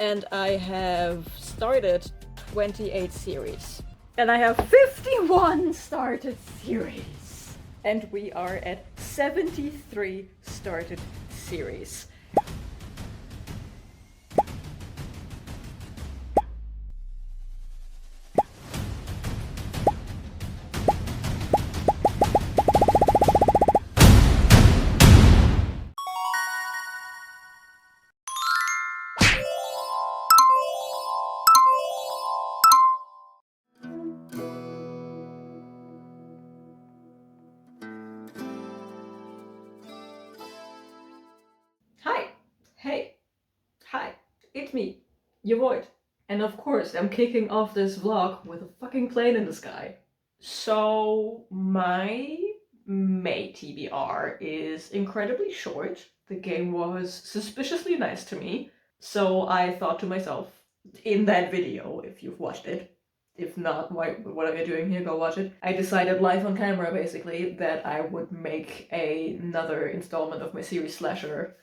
and I have started 28 series. And I have 51 started series. And we are at 73 started series. Hi, hey, hi, it's me, your Void. And of course, I'm kicking off this vlog with a fucking plane in the sky. So, my May TBR is incredibly short. The game was suspiciously nice to me. So I thought to myself, in that video, if you've watched it, if not, what are you doing here? Go watch it. I decided live on camera, basically, that I would make another installment of my series slasher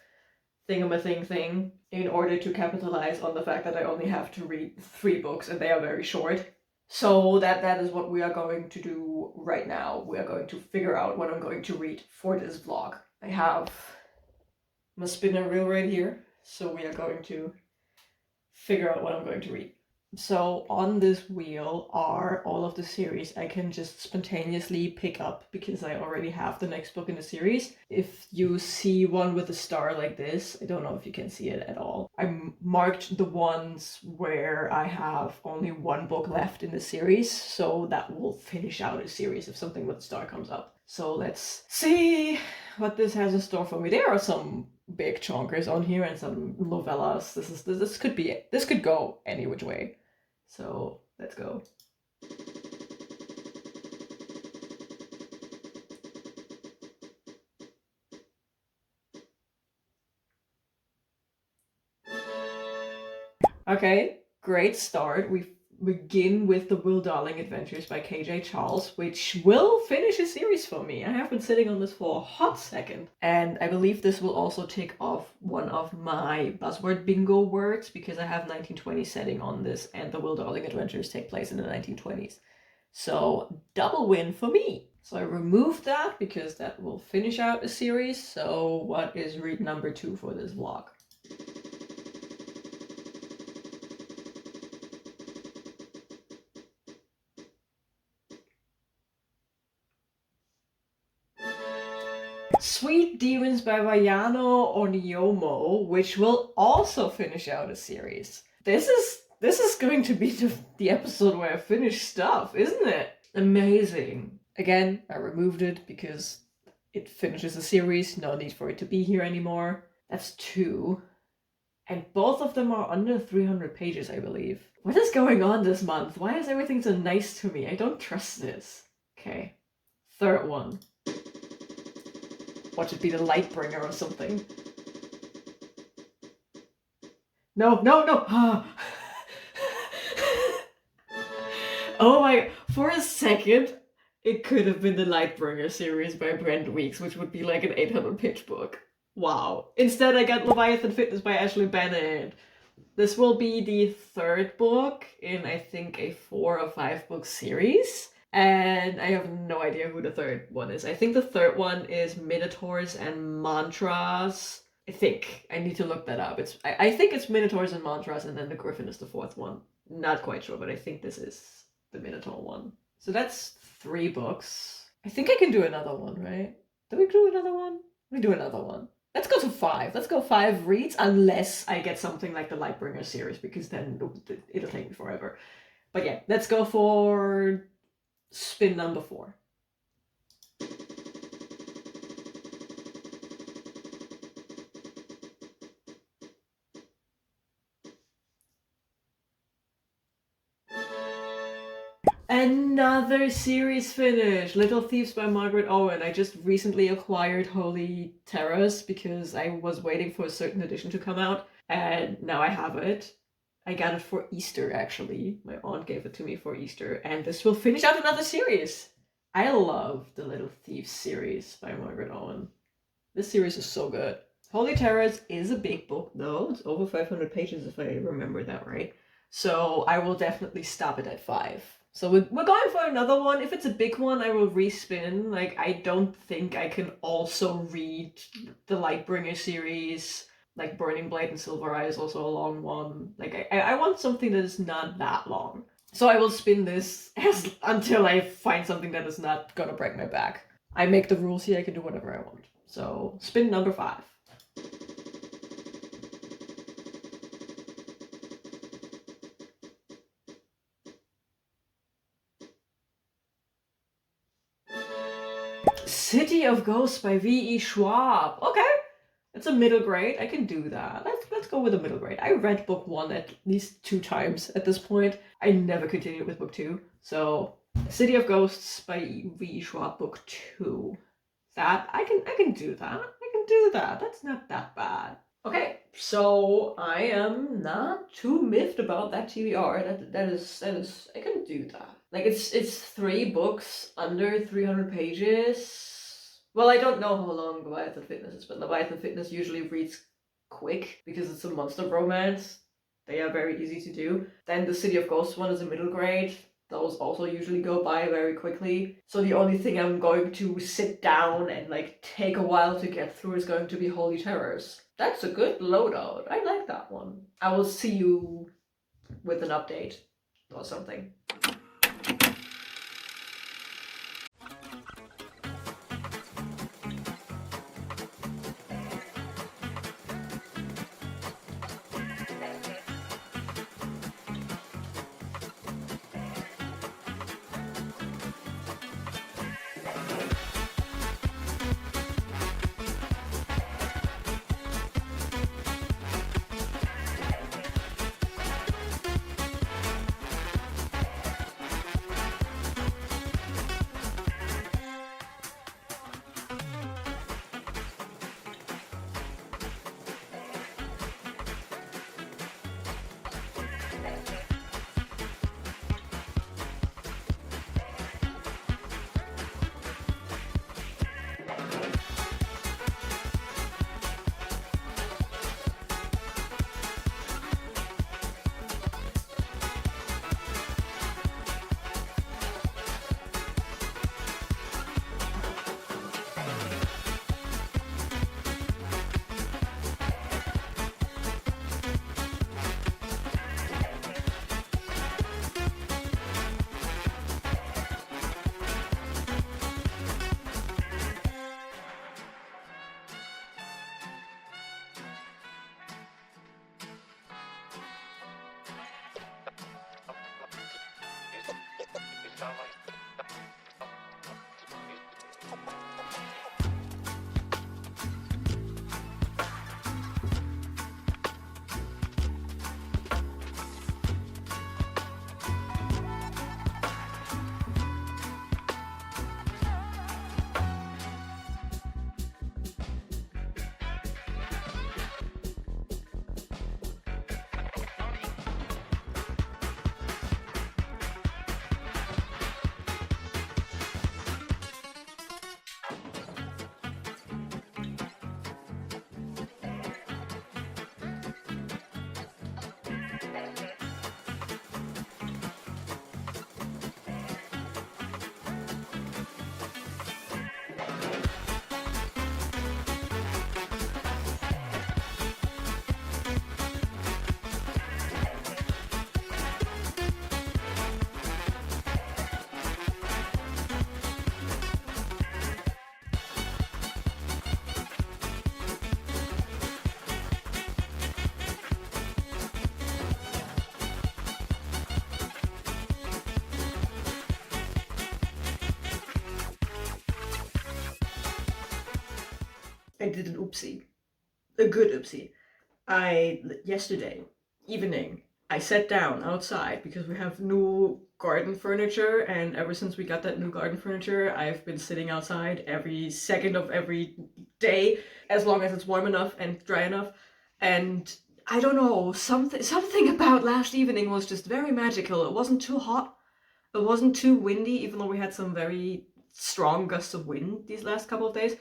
thingamathing thing in order to capitalize on the fact that I only have to read 3 books and they are very short. So that is what we are going to do right now. We are going to figure out what I'm going to read for this vlog. I have my spinner reel right here, so we are going to figure out what I'm going to read. So on this wheel are all of the series I can just spontaneously pick up because I already have the next book in the series. If you see one with a star like this, I don't know if you can see it at all. I marked the ones where I have only 1 book left in the series, so that will finish out a series if something with a star comes up. So let's see what this has in store for me. There are some big chonkers on here and some novellas. This could go any which way. So let's go. Okay, great start. We begin with the Will Darling Adventures by KJ Charles, which will finish a series for me. I have been sitting on this for a hot second. And I believe this will also tick off one of my buzzword bingo words because I have 1920 setting on this and the Will Darling Adventures take place in the 1920s. So double win for me. So I removed that because that will finish out a series. So what is read number 2 for this vlog? Sweet Demons by Viano Oniomoh, which will also finish out a series. This is going to be the episode where I finish stuff, isn't it? Amazing. Again, I removed it because it finishes a series, no need for it to be here anymore. That's 2. And both of them are under 300 pages, I believe. What is going on this month? Why is everything so nice to me? I don't trust this. Okay. 3rd one. Watch it be the Lightbringer or something. No, no, no! Oh my, for a second, it could have been the Lightbringer series by Brent Weeks, which would be like an 800-page book. Wow. Instead, I got Leviathan Fitness by Ashley Bennett. This will be the 3rd book in, I think, a 4 or 5 book series. And I have no idea who the 3rd one is. I think the 3rd one is Minotaurs and Mantras. I think. I need to look that up. I think it's Minotaurs and Mantras, and then the Griffin is the 4th one. Not quite sure, but I think this is the Minotaur one. So that's 3 books. I think I can do another one, right? Did we do another one? We do another one. Let's go to 5. Let's go 5 reads, unless I get something like the Lightbringer series, because then it'll take me forever. But yeah, let's go for spin number 4. Another series finish! Little Thieves by Margaret Owen. I just recently acquired Holy Terrors because I was waiting for a certain edition to come out, and now I have it. I got it for Easter, actually. My aunt gave it to me for Easter, and this will finish out another series. I love the Little Thieves series by Margaret Owen. This series is so good. Holy Terrors is a big book, though. It's over 500 pages, if I remember that right. So I will definitely stop it at 5. So we're going for another one. If it's a big one, I will respin. Like, I don't think I can also read the Lightbringer series. Like, Burning Blade and Silver Eye is also a long one. Like, I want something that is not that long. So I will spin this until I find something that is not gonna break my back. I make the rules here, I can do whatever I want. So, spin number 5. City of Ghosts by V.E. Schwab. Okay, it's a middle grade. I can do that. Let's go with a middle grade. I read book 1 at least 2 times at this point. I never continued with book 2. So, City of Ghosts by V.E. Schwab, book 2. That I can do that. I can do that. That's not that bad. Okay, so I am not too miffed about that TBR. That is I can do that. Like it's 3 books under 300 pages. Well, I don't know how long Leviathan Fitness is, but Leviathan Fitness usually reads quick because it's a monster romance. They are very easy to do. Then the City of Ghosts one is a middle grade. Those also usually go by very quickly. So the only thing I'm going to sit down and like take a while to get through is going to be Holy Terrors. That's a good loadout. I like that one. I will see you with an update or something. I did an oopsie. A good oopsie. Yesterday evening, I sat down outside because we have new garden furniture, and ever since we got that new garden furniture, I've been sitting outside every second of every day, as long as it's warm enough and dry enough. And I don't know, something about last evening was just very magical. It wasn't too hot, it wasn't too windy, even though we had some very strong gusts of wind these last couple of days.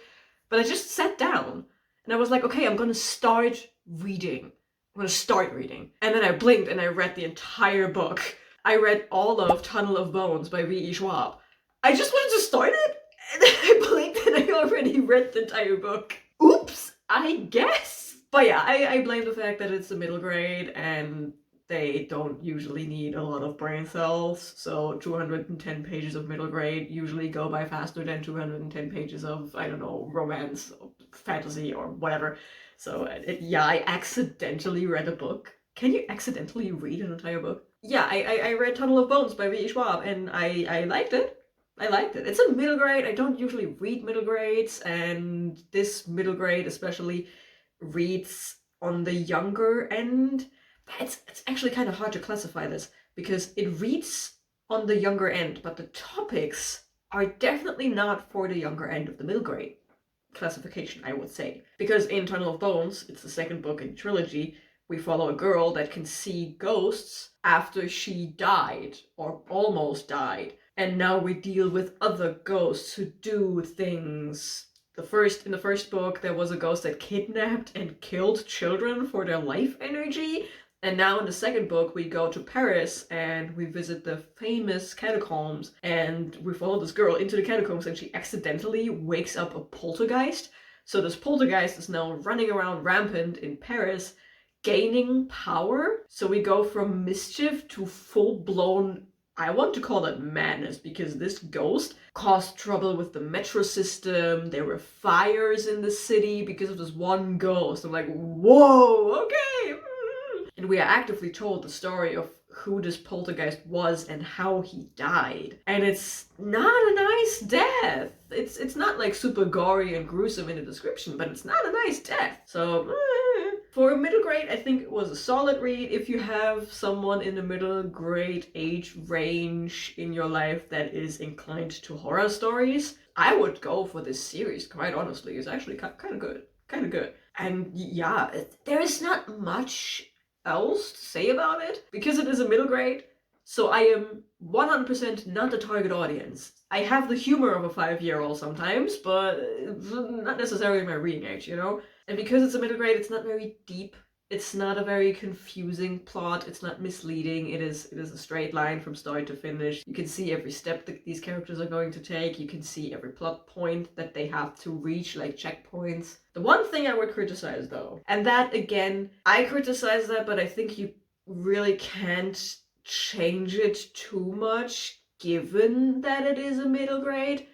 But I just sat down And I was like, okay, I'm gonna start reading. And then I blinked and I read the entire book. I read all of Tunnel of Bones by V.E. Schwab. I just wanted to start it, and then I blinked and I already read the entire book. Oops, I guess. But yeah, I blame the fact that it's the middle grade and they don't usually need a lot of brain cells, so 210 pages of middle grade usually go by faster than 210 pages of, I don't know, romance, or fantasy, or whatever. So yeah, I accidentally read a book. Can you accidentally read an entire book? Yeah, I read Tunnel of Bones by V.E. Schwab, and I liked it. I liked it. It's a middle grade. I don't usually read middle grades, and this middle grade especially reads on the younger end. It's actually kind of hard to classify this because it reads on the younger end, but the topics are definitely not for the younger end of the middle grade classification, I would say. Because in Tunnel of Bones, it's the second book in the trilogy, we follow a girl that can see ghosts after she died, or almost died. And now we deal with other ghosts who do things. In the first book, there was a ghost that kidnapped and killed children for their life energy. And now in the second book, we go to Paris and we visit the famous catacombs, and we follow this girl into the catacombs and she accidentally wakes up a poltergeist. So this poltergeist is now running around rampant in Paris, gaining power. So we go from mischief to full-blown, I want to call it madness, because this ghost caused trouble with the metro system. There were fires in the city because of this one ghost. I'm like, whoa, okay. And we are actively told the story of who this poltergeist was and how he died. And it's not a nice death. It's not like super gory and gruesome in the description, but it's not a nice death. So, for a middle grade, I think it was a solid read. If you have someone in the middle grade age range in your life that is inclined to horror stories, I would go for this series, quite honestly. It's actually kind of good. And yeah, there is not much else to say about it because it is a middle grade. So I am 100% not the target audience. I have the humor of a 5-year-old sometimes, but not necessarily my reading age, you know? And because it's a middle grade, it's not very deep. It's not a very confusing plot. It's not misleading. It is a straight line from start to finish. You can see every step that these characters are going to take. You can see every plot point that they have to reach, like checkpoints. The one thing I would criticize, though, and that, again, I criticize that, but I think you really can't change it too much, given that it is a middle grade,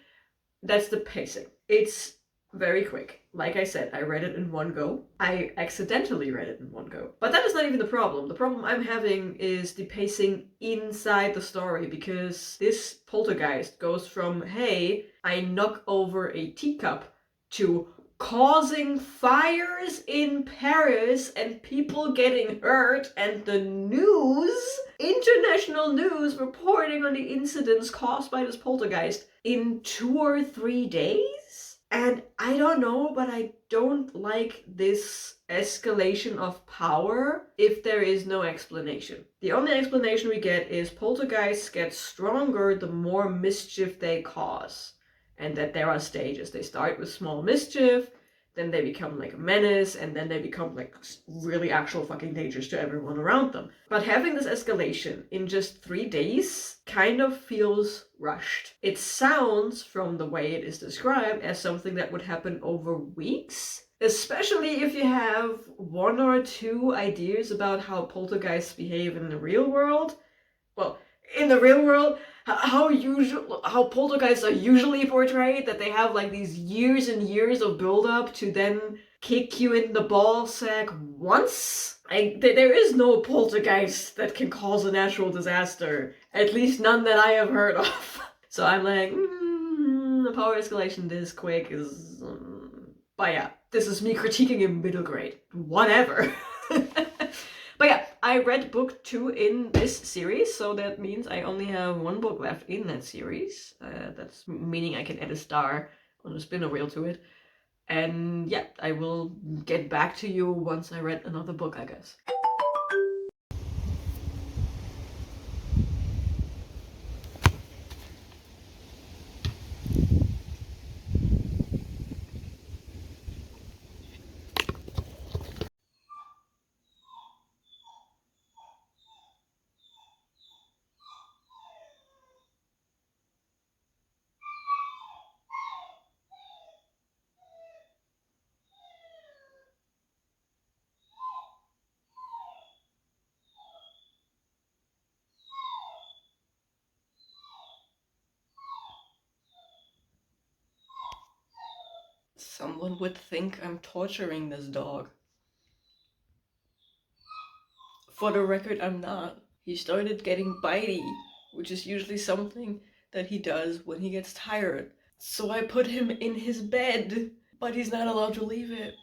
that's the pacing. It's very quick. Like I said, I read it in one go. I accidentally read it in one go. But that is not even the problem. The problem I'm having is the pacing inside the story, because this poltergeist goes from, hey, I knock over a teacup, to causing fires in Paris and people getting hurt, and the news, international news, reporting on the incidents caused by this poltergeist in 2 or 3 days? And I don't know, but I don't like this escalation of power if there is no explanation. The only explanation we get is poltergeists get stronger the more mischief they cause. And that there are stages. They start with small mischief, then they become like a menace, and then they become like really actual fucking dangerous to everyone around them. But having this escalation in just 3 days kind of feels rushed. It sounds, from the way it is described, as something that would happen over weeks. Especially if you have 1 or 2 ideas about how poltergeists behave in the real world. Well, in the real world, how poltergeists are usually portrayed, that they have like these years and years of build-up to then kick you in the ball sack once. There is no poltergeist that can cause a natural disaster, at least none that I have heard of. So I'm like, the power escalation this quick is... But yeah, this is me critiquing in middle grade. Whatever. But yeah, I read book 2 in this series, so that means I only have 1 book left in that series. That's meaning I can add a star on the spinner wheel to it. And yeah, I will get back to you once I read another book, I guess. Someone would think I'm torturing this dog. For the record, I'm not. He started getting bitey, which is usually something that he does when he gets tired. So I put him in his bed, but he's not allowed to leave it.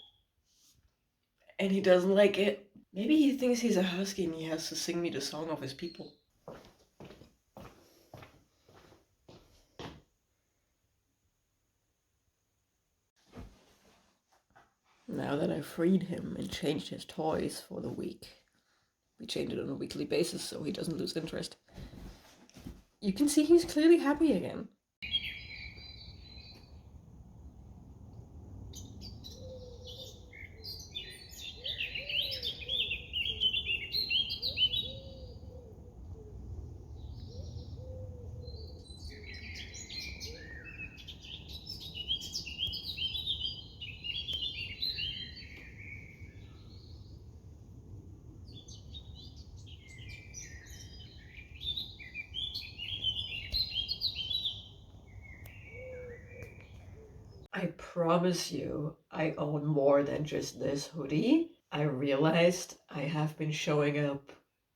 And he doesn't like it. Maybe he thinks he's a husky and he has to sing me the song of his people. Now that I've freed him and changed his toys for the week, we change it on a weekly basis so he doesn't lose interest. You can see he's clearly happy again. I promise you, I own more than just this hoodie. I realized I have been showing up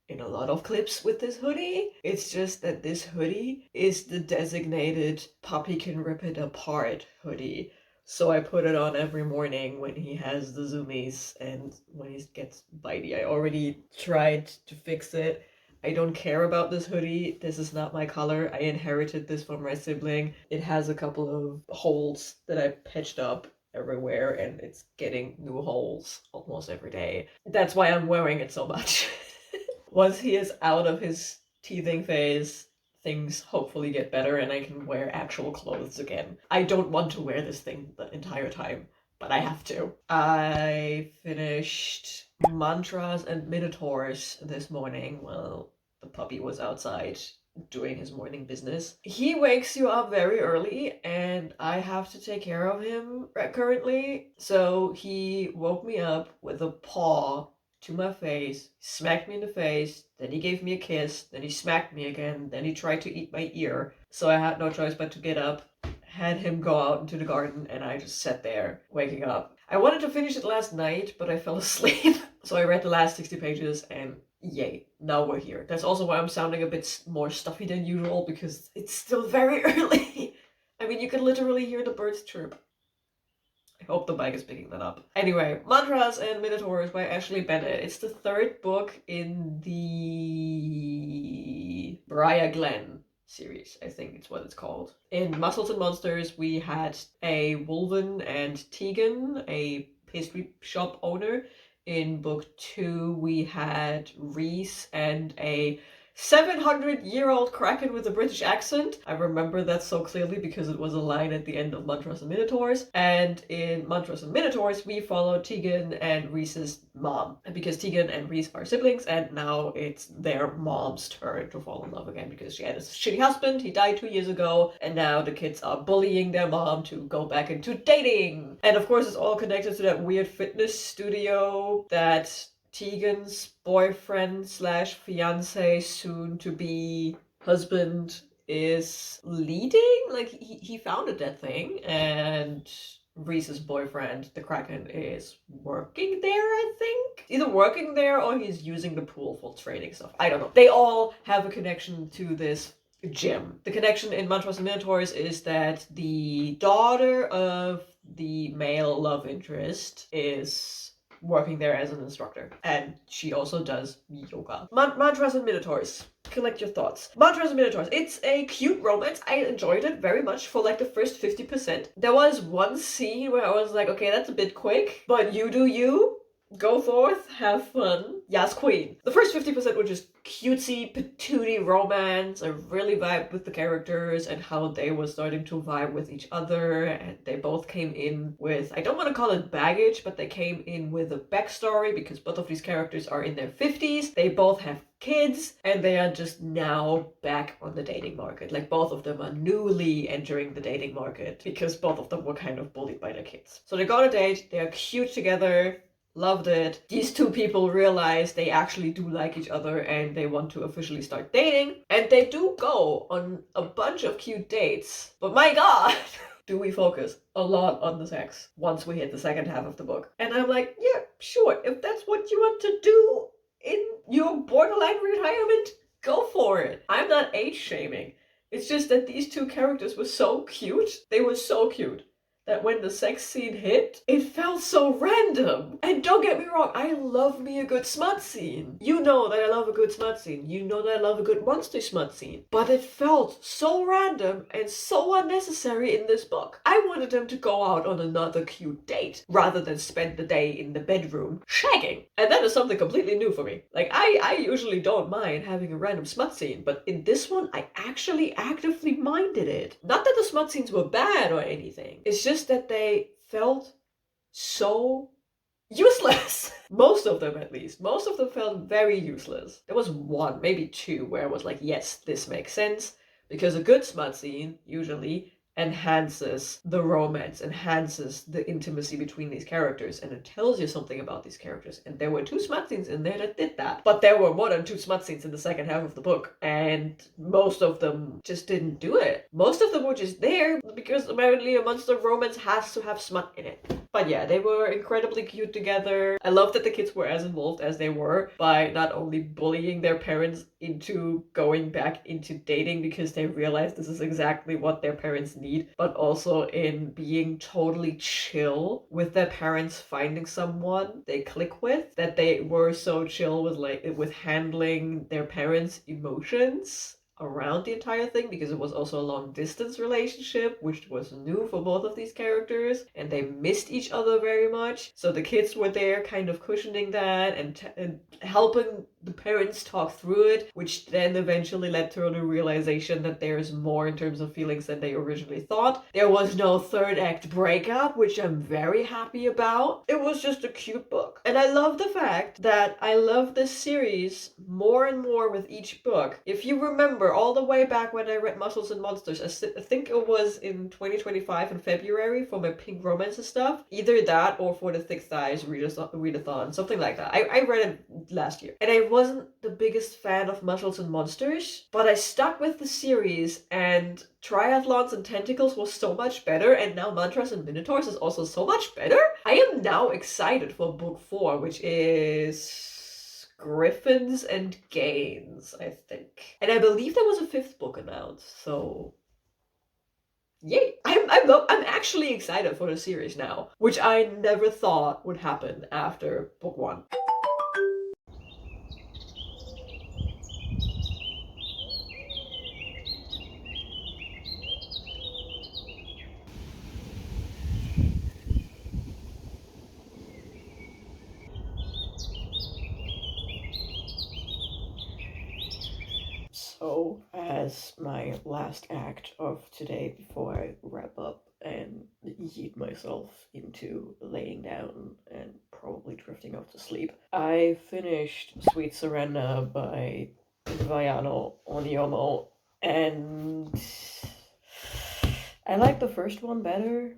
in a lot of clips with this hoodie. It's just that this hoodie is the designated puppy can rip it apart hoodie. So I put it on every morning when he has the zoomies and when he gets bitey. I already tried to fix it. I don't care about this hoodie. This is not my color. I inherited this from my sibling. It has a couple of holes that I patched up everywhere and it's getting new holes almost every day. That's why I'm wearing it so much. Once he is out of his teething phase, things hopefully get better and I can wear actual clothes again. I don't want to wear this thing the entire time, but I have to. I finished Mantras and Minotaurs this morning while the puppy was outside doing his morning business. He wakes you up very early and I have to take care of him currently. So he woke me up with a paw to my face, smacked me in the face, then he gave me a kiss, then he smacked me again, then he tried to eat my ear. So I had no choice but to get up, had him go out into the garden, and I just sat there, waking up. I wanted to finish it last night, but I fell asleep. So I read the last 60 pages and yay, now we're here. That's also why I'm sounding a bit more stuffy than usual, because it's still very early. I mean, you can literally hear the birds chirp. I hope the bike is picking that up. Anyway, Mantras and Minotaurs by Ashley Bennett. It's the third book in the Briar Glen series, I think it's what it's called. In Muscles and Monsters, we had a Wolven and Tegan, a pastry shop owner. In book 2, we had Reese and a 700-year-old Kraken with a British accent. I remember that so clearly because it was a line at the end of Mantras and Minotaurs. And in Mantras and Minotaurs, we follow Tegan and Reese's mom. Because Tegan and Reese are siblings, and now it's their mom's turn to fall in love again because she had a shitty husband, he died 2 years ago, and now the kids are bullying their mom to go back into dating. And of course, it's all connected to that weird fitness studio that Tegan's boyfriend slash fiance, soon to be husband, is leading. Like he founded that thing, and Reese's boyfriend, the Kraken, is working there, I think. Either working there or he's using the pool for training stuff. I don't know. They all have a connection to this gym. The connection in Mantras and Minotaurs is that the daughter of the male love interest is working there as an instructor, and she also does yoga. Mantras and Minotaurs. Collect your thoughts. Mantras and Minotaurs. It's a cute romance. I enjoyed it very much for like the first 50%. There was one scene where I was like, okay, that's a bit quick, but you do you. Go forth, have fun. Yes, queen. The first 50% were just cutesy, patootie romance. I really vibed with the characters and how they were starting to vibe with each other. And they both came in with, I don't want to call it baggage, but they came in with a backstory because both of these characters are in their 50s. They both have kids and they are just now back on the dating market. Like both of them are newly entering the dating market because both of them were kind of bullied by their kids. So they go on a date, they are cute together. Loved it. These two people realize they actually do like each other and they want to officially start dating. And they do go on a bunch of cute dates. But my god, do we focus a lot on the sex once we hit the second half of the book. And I'm like, yeah, sure, if that's what you want to do in your borderline retirement, go for it. I'm not age shaming. It's just that these two characters were so cute. They were so cute that when the sex scene hit, it felt so random. And don't get me wrong, I love me a good smut scene. You know that I love a good smut scene. You know that I love a good monster smut scene. But it felt so random and so unnecessary in this book. I wanted them to go out on another cute date rather than spend the day in the bedroom shagging. And that is something completely new for me. Like, I usually don't mind having a random smut scene, but in this one, I actually actively minded it. Not that the smut scenes were bad or anything. It's just that they felt so useless. Most of them, at least. Most of them felt very useless. There was one, maybe two, where I was like, yes, this makes sense. Because a good smut scene, usually, enhances the romance, enhances the intimacy between these characters, and it tells you something about these characters. And there were 2 smut scenes in there that did that. But there were more than 2 smut scenes in the second half of the book, and most of them just didn't do it. Most of them were just there because apparently a monster romance has to have smut in it. But yeah, they were incredibly cute together. I love that the kids were as involved as they were by not only bullying their parents into going back into dating because they realized this is exactly what their parents need, but also in being totally chill with their parents finding someone they click with, that they were so chill with handling their parents' emotions around the entire thing, because it was also a long distance relationship, which was new for both of these characters, and they missed each other very much. So the kids were there kind of cushioning that and helping the parents talk through it, which then eventually led to the realization that there's more in terms of feelings than they originally thought. There was no third act breakup, which I'm very happy about. It was just a cute book. And I love the fact that I love this series more and more with each book. If you remember all the way back when I read Muscles and Monsters, I think it was in 2025 in February for my Pink Romances stuff. Either that or for the Thick Thighs readathon, something like that. I read it last year. And I wasn't the biggest fan of Muscles and Monsters, but I stuck with the series, and Triathlons and Tentacles was so much better, and now Mantras and Minotaurs is also so much better. I am now excited for book 4, which is Griffins and Gains, I think. And I believe there was a 5th book announced, so yay! I'm actually excited for the series now, which I never thought would happen after book 1. So, as my last act of today before I wrap up and yeet myself into laying down and probably drifting off to sleep, I finished Sweet Surrender by Viano Oniomoh, and I like the first one better.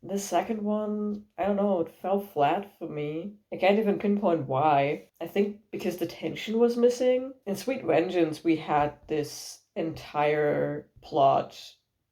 The second one, I don't know, it fell flat for me. I can't even pinpoint why. I think because the tension was missing. In Sweet Vengeance, we had this entire plot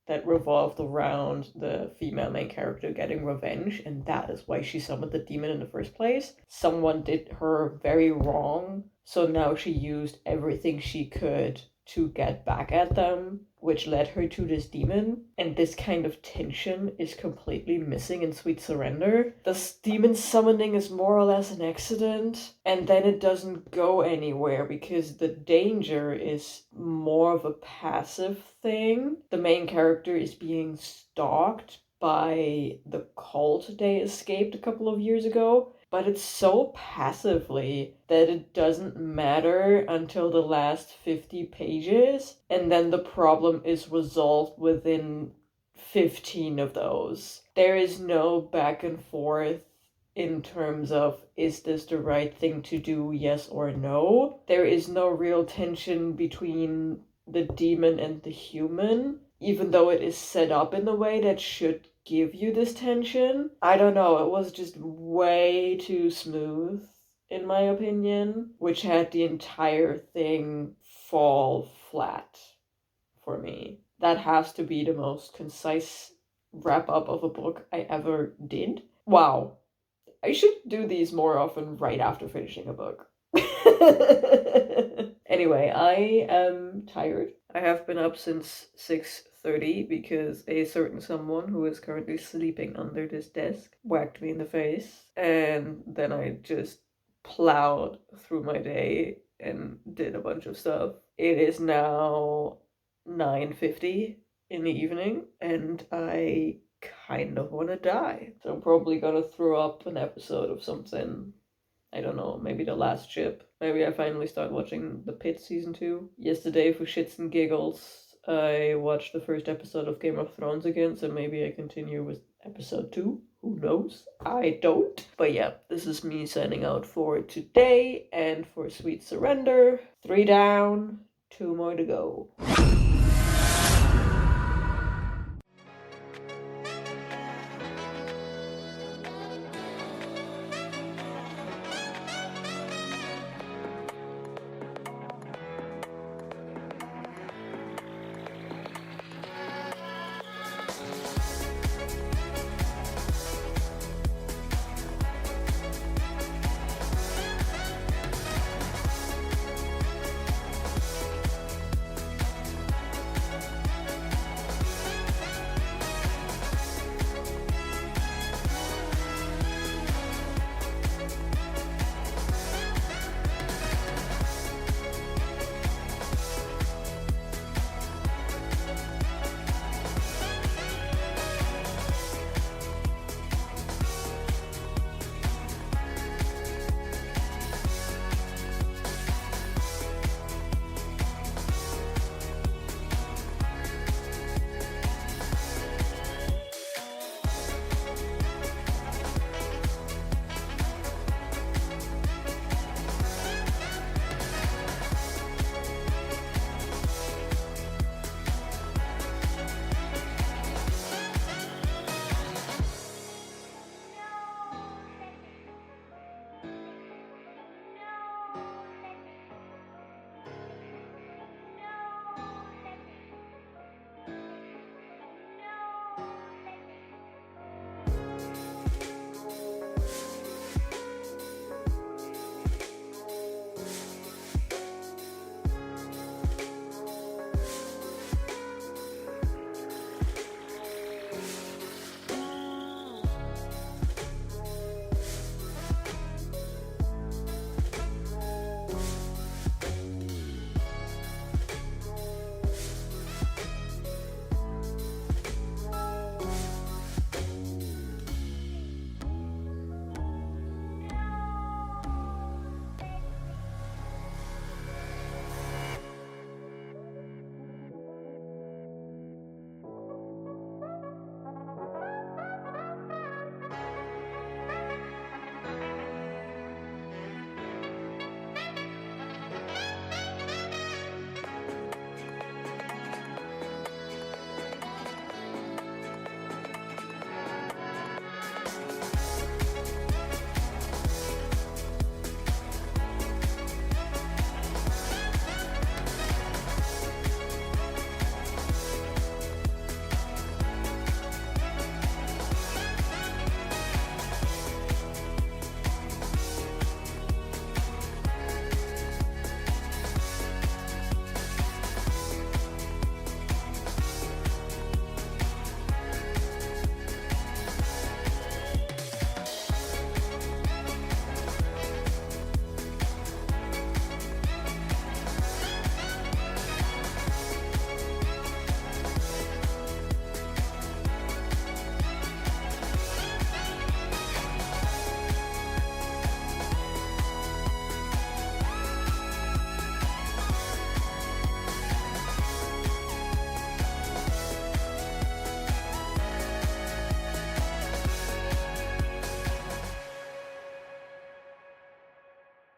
that revolved around the female main character getting revenge, and that is why she summoned the demon in the first place. Someone did her very wrong, so now she used everything she could to get back at them, which led her to this demon. And this kind of tension is completely missing in Sweet Surrender. The demon summoning is more or less an accident, and then it doesn't go anywhere because the danger is more of a passive thing. The main character is being stalked by the cult they escaped a couple of years ago, but it's so passively that it doesn't matter until the last 50 pages, and then the problem is resolved within 15 of those. There is no back and forth in terms of, is this the right thing to do, yes or no? There is no real tension between the demon and the human, even though it is set up in a way that should give you this tension. I don't know, it was just way too smooth, in my opinion, which had the entire thing fall flat for me. That has to be the most concise wrap-up of a book I ever did. Wow. I should do these more often right after finishing a book. Anyway, I am tired. I have been up since 6:30 because a certain someone who is currently sleeping under this desk whacked me in the face, and then I just plowed through my day and did a bunch of stuff. It is now 9:50 in the evening, and I kind of want to die. So I'm probably gonna throw up an episode of something. I don't know, maybe The Last Ship. Maybe I finally start watching The Pit Season 2. Yesterday, for shits and giggles, I watched the first episode of Game of Thrones again, so maybe I continue with episode 2. Who knows? I don't. But yeah, this is me signing out for today, and for Sweet Surrender. 3 down, 2 more to go.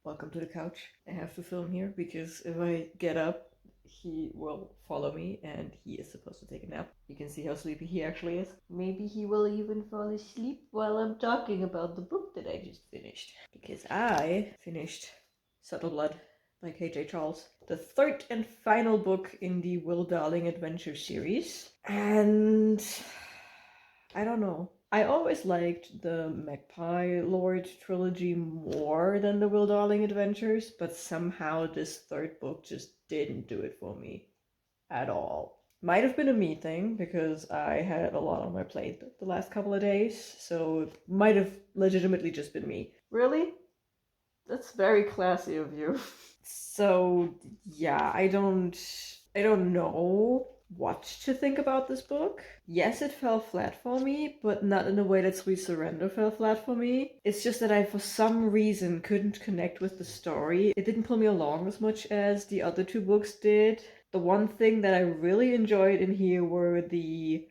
Welcome to the couch. I have to film here because if I get up, he will follow me and he is supposed to take a nap. You can see how sleepy he actually is. Maybe he will even fall asleep while I'm talking about the book that I just finished. Because I finished Subtle Blood by KJ Charles, the third and final book in the Will Darling Adventure series. And I don't know. I always liked the Magpie Lord trilogy more than the Will Darling Adventures, but somehow this third book just didn't do it for me at all. Might have been a me thing because I had a lot on my plate the last couple of days, so it might have legitimately just been me. Really? That's very classy of you. So yeah, I don't know what to think about this book. Yes, it fell flat for me, but not in the way that Sweet Surrender fell flat for me. It's just that I, for some reason, couldn't connect with the story. It didn't pull me along as much as the other two books did. The one thing that I really enjoyed in here were the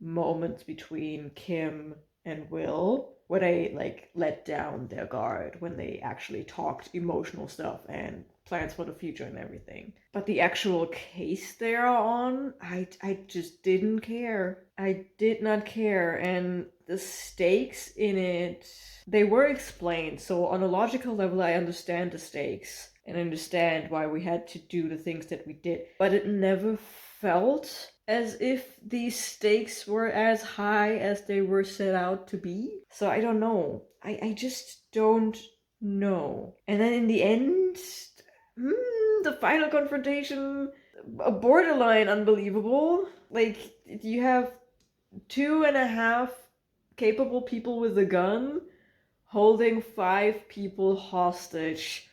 moments between Kim and Will, where they like let down their guard, when they actually talked emotional stuff and plans for the future and everything. But the actual case they are on, I just didn't care. I did not care, and the stakes in it, they were explained. So on a logical level, I understand the stakes and understand why we had to do the things that we did. But it never felt as if these stakes were as high as they were set out to be. So I don't know. I just don't know. And then in the end, the final confrontation, borderline unbelievable. Like, you have 2.5 capable people with a gun holding 5 people hostage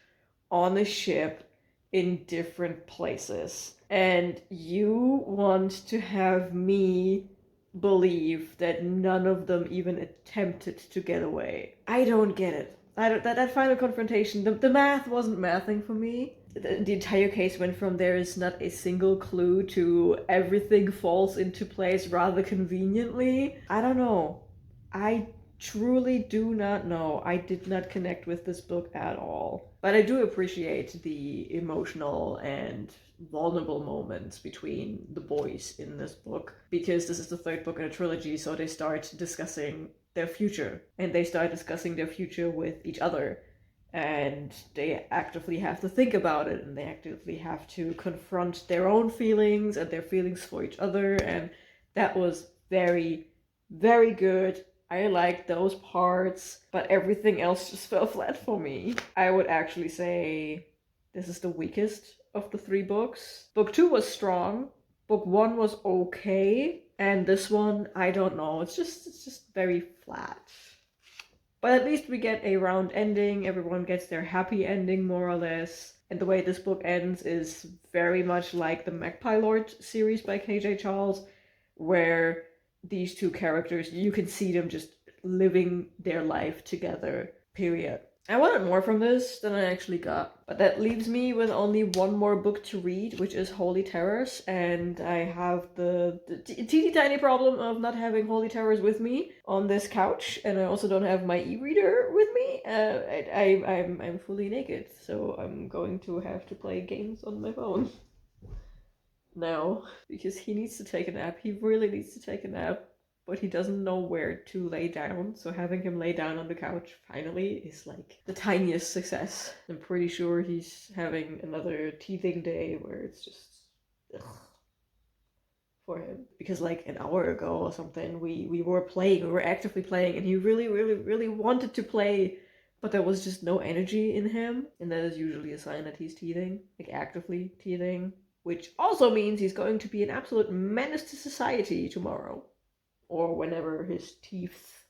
on a ship in different places. And you want to have me believe that none of them even attempted to get away. I don't get it. That final confrontation, the math wasn't mathing for me. The entire case went from there is not a single clue to everything falls into place rather conveniently. I don't know. I truly do not know. I did not connect with this book at all. But I do appreciate the emotional and vulnerable moments between the boys in this book, because this is the third book in a trilogy, so they start discussing their future, and they start discussing their future with each other, and they actively have to think about it, and they actively have to confront their own feelings and their feelings for each other, and that was very, very good. I liked those parts, but everything else just fell flat for me. I would actually say this is the weakest of the 3 books. Book 2 was strong. Book 1 was okay. And this one, I don't know. It's just very flat. But at least we get a round ending. Everyone gets their happy ending, more or less. And the way this book ends is very much like the Magpie Lord series by KJ Charles, where these two characters, you can see them just living their life together, period. I wanted more from this than I actually got, but that leaves me with only one more book to read, which is Holy Terrors, and I have the teeny tiny problem of not having Holy Terrors with me on this couch, and I also don't have my e-reader with me. I'm fully naked, so I'm going to have to play games on my phone now, because he needs to take a nap. He really needs to take a nap, but he doesn't know where to lay down, so having him lay down on the couch finally is like the tiniest success. I'm pretty sure he's having another teething day where it's just ugh, for him. Because like an hour ago or something, we were actively playing, and he really wanted to play, but there was just no energy in him, and that is usually a sign that he's teething, like actively teething, which also means he's going to be an absolute menace to society tomorrow. Or whenever his teeth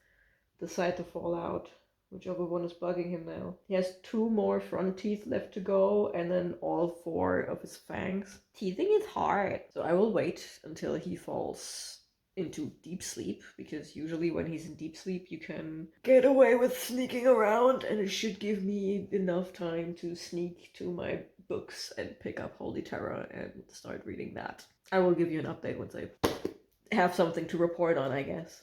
decide to fall out, whichever one is bugging him now. He has 2 more front teeth left to go, and then all 4 of his fangs. Teething is hard, so I will wait until he falls into deep sleep, because usually when he's in deep sleep you can get away with sneaking around, and it should give me enough time to sneak to my books and pick up Holy Terror and start reading that. I will give you an update once I have something to report on, I guess.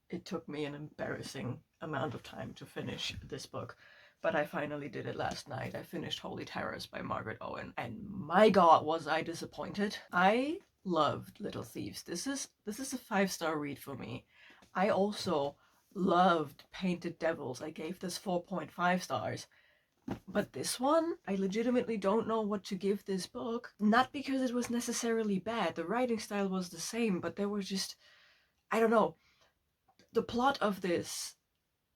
It took me an embarrassing amount of time to finish this book, but I finally did it last night. I finished Holy Terrors by Margaret Owen, and my god, was I disappointed. I loved Little Thieves. This is a 5-star read for me. I also loved Painted Devils. I gave this 4.5 stars. But this one, I legitimately don't know what to give this book. Not because it was necessarily bad. The writing style was the same, but there was just, I don't know. The plot of this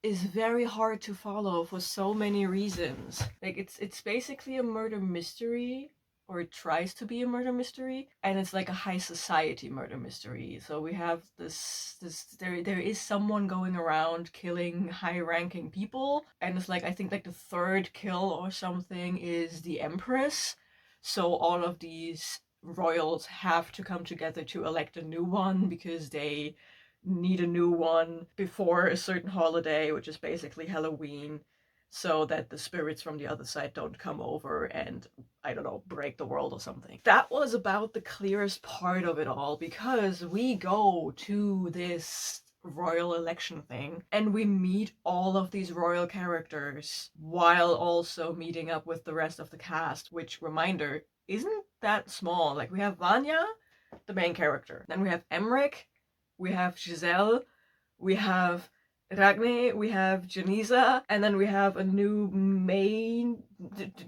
is very hard to follow for so many reasons. Like, it's basically a murder mystery, or it tries to be a murder mystery, and it's like a high society murder mystery. So we have there is someone going around killing high-ranking people, and it's like, I think like the third kill or something is the Empress. So all of these royals have to come together to elect a new one because they need a new one before a certain holiday, which is basically Halloween, so that the spirits from the other side don't come over and, I don't know, break the world or something. That was about the clearest part of it all, because we go to this royal election thing and we meet all of these royal characters while also meeting up with the rest of the cast, which, reminder, isn't that small. Like, we have Vanya, the main character, then we have Emmerich, we have Giselle, we have Ragne, we have Janisa, and then we have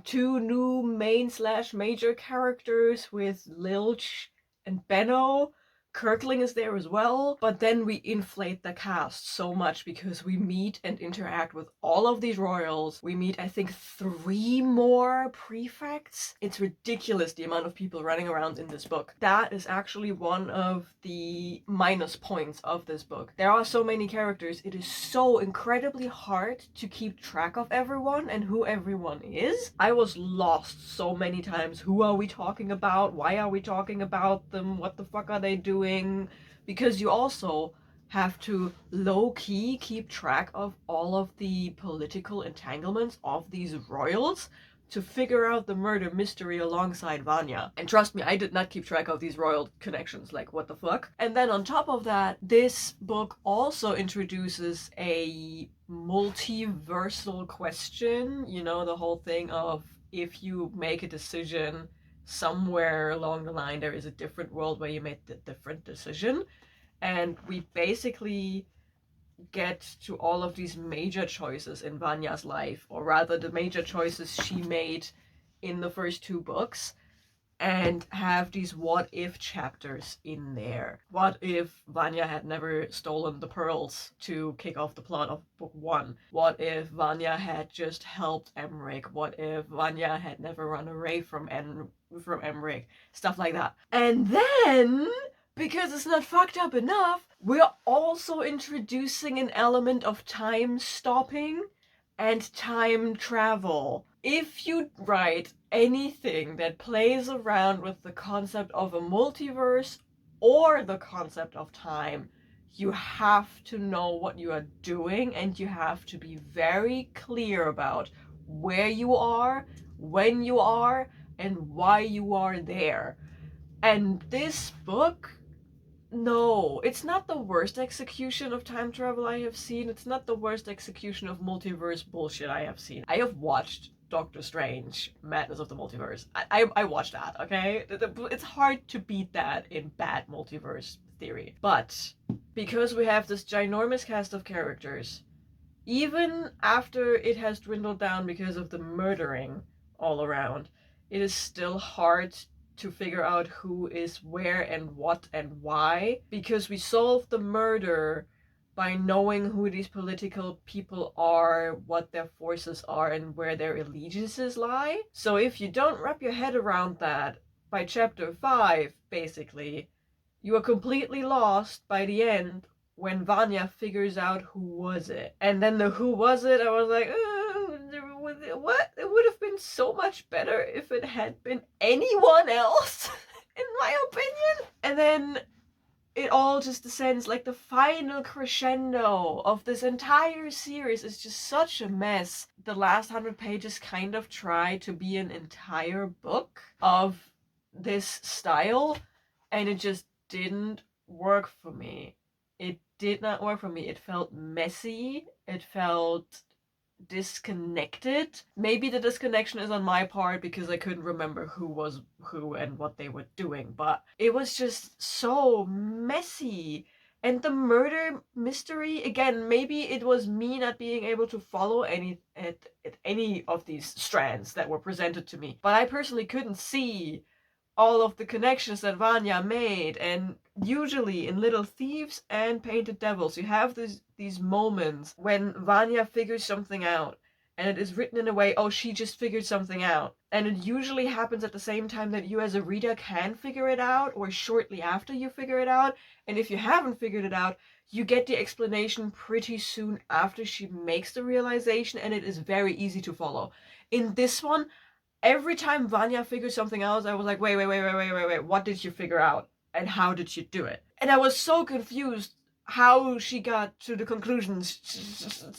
two new main/major characters with Lilch and Benno. Kirkling is there as well, but then we inflate the cast so much because we meet and interact with all of these royals. We meet, I think, 3 more prefects. It's ridiculous the amount of people running around in this book. That is actually one of the minus points of this book. There are so many characters. It is so incredibly hard to keep track of everyone and who everyone is. I was lost so many times. Who are we talking about? Why are we talking about them? What the fuck are they doing? Because you also have to low-key keep track of all of the political entanglements of these royals to figure out the murder mystery alongside Vanya. And trust me, I did not keep track of these royal connections, like, what the fuck? And then on top of that, this book also introduces a multiversal question, you know, the whole thing of, if you make a decision somewhere along the line, there is a different world where you made the different decision. And we basically get to all of these major choices in Vanya's life, or rather the major choices she made in the first 2 books, and have these what if chapters in there. What if Vanya had never stolen the pearls to kick off the plot of book 1? What if Vanya had just helped Emmerich? What if Vanya had never run away from Emmerich? Stuff like that. And then, because it's not fucked up enough, we're also introducing an element of time stopping and time travel. If you write anything that plays around with the concept of a multiverse or the concept of time, you have to know what you are doing, and you have to be very clear about where you are, when you are, and why you are there. And this book, no, it's not the worst execution of time travel I have seen. It's not the worst execution of multiverse bullshit I have seen. I have watched Doctor Strange, Madness of the Multiverse. I watched that, okay? It's hard to beat that in bad multiverse theory. But because we have this ginormous cast of characters, even after it has dwindled down because of the murdering all around, it is still hard to figure out who is where and what and why, because we solve the murder by knowing who these political people are, what their forces are, and where their allegiances lie. So if you don't wrap your head around that by chapter 5, basically, you are completely lost by the end when Vanya figures out who was it. And then the who was it, I was like, what? It would have been so much better if it had been anyone else, in my opinion. And then it all just descends, like the final crescendo of this entire series is just such a mess. The last 100 pages kind of try to be an entire book of this style, and it just didn't work for me. It did not work for me. It felt messy. It felt disconnected. Maybe the disconnection is on my part because I couldn't remember who was who and what they were doing, but it was just so messy. And the murder mystery, again, maybe it was me not being able to follow any of these strands that were presented to me, but I personally couldn't see all of the connections that Vanya made. And usually in Little Thieves and Painted Devils, you have these moments when Vanya figures something out, and it is written in a way, oh, she just figured something out. And it usually happens at the same time that you as a reader can figure it out, or shortly after you figure it out. And if you haven't figured it out, you get the explanation pretty soon after she makes the realization, and it is very easy to follow. In this one, every time Vanya figured something out, I was like, wait, what did you figure out? And how did you do it? And I was so confused how she got to the conclusions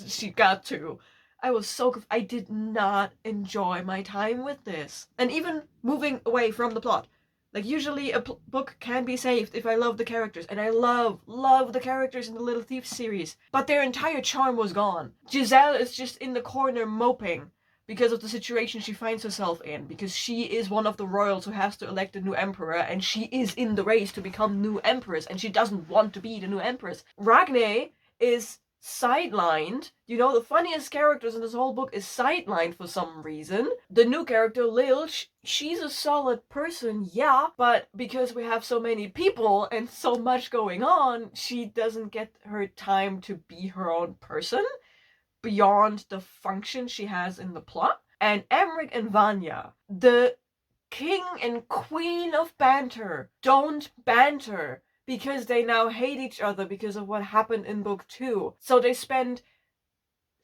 she got to. I did not enjoy my time with this. And even moving away from the plot. Like, usually a book can be saved if I love the characters. And I love the characters in the Little Thieves series. But their entire charm was gone. Giselle is just in the corner moping because of the situation she finds herself in, because she is one of the royals who has to elect a new emperor, and she is in the race to become new empress, and she doesn't want to be the new empress. Ragne is sidelined. You know, the funniest characters in this whole book is sidelined for some reason. The new character, Lil, she's a solid person, yeah, but because we have so many people and so much going on, she doesn't get her time to be her own person beyond the function she has in the plot. And Emmerich and Vanya, the king and queen of banter, don't banter because they now hate each other because of what happened in book 2. So they spend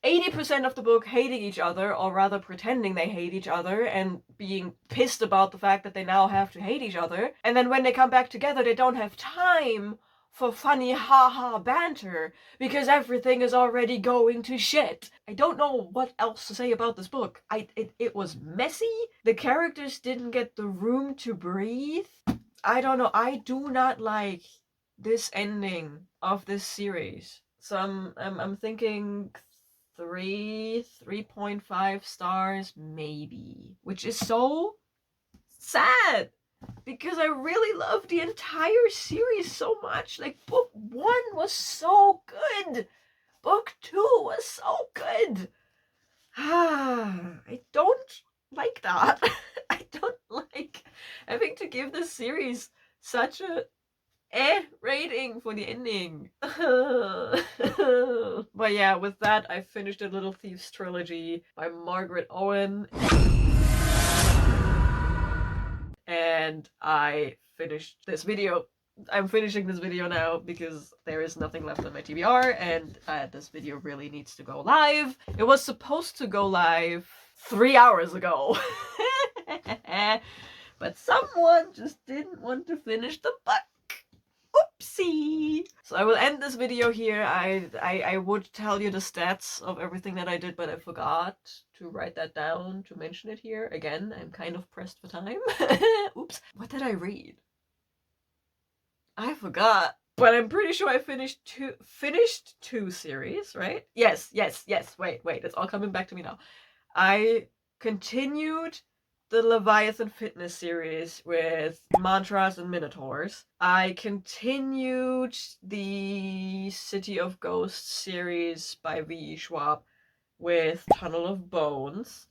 80% of the book hating each other, or rather pretending they hate each other and being pissed about the fact that they now have to hate each other. And then when they come back together, they don't have time for funny haha banter because everything is already going to shit. I don't know what else to say about this book. It was messy. The characters didn't get the room to breathe. I don't know. I do not like this ending of this series. So I'm thinking 3.5 stars maybe, which is so sad because I really love the entire series so much. Like, book 1 was so good, book 2 was so good. I don't like that. I don't like having to give this series such a rating for the ending. But yeah, with that, I finished the Little Thieves trilogy by Margaret Owen. And I finished this video. I'm finishing this video now because there is nothing left on my TBR, and this video really needs to go live. It was supposed to go live 3 hours ago. But someone just didn't want to finish the book. Oopsie! So I will end this video here. I would tell you the stats of everything that I did, but I forgot to write that down to mention it here. Again, I'm kind of pressed for time. Oops. What did I read? I forgot. But I'm pretty sure I finished two series, right? Yes. Wait. It's all coming back to me now. I continued the Leviathan Fitness series with Mantras and Minotaurs. I continued the City of Ghosts series by V. Schwab with Tunnel of Bones.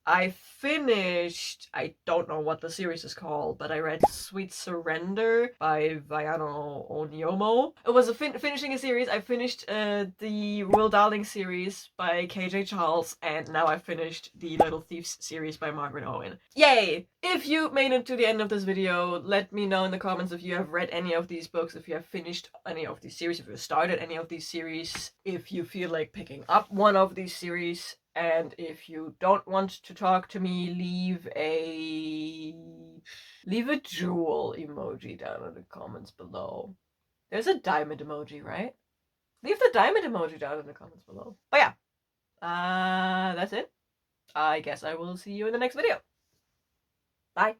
I finished, I don't know what the series is called, but I read Sweet Surrender by Viano Oniomoh. It was finishing a series. I finished the Will Darling series by KJ Charles, and now I finished the Little Thieves series by Margaret Owen. Yay! If you made it to the end of this video, let me know in the comments if you have read any of these books, if you have finished any of these series, if you started any of these series, if you feel like picking up one of these series. And if you don't want to talk to me, leave a jewel emoji down in the comments below. There's a diamond emoji, right? Leave the diamond emoji down in the comments below. But yeah, that's it. I guess I will see you in the next video. Bye.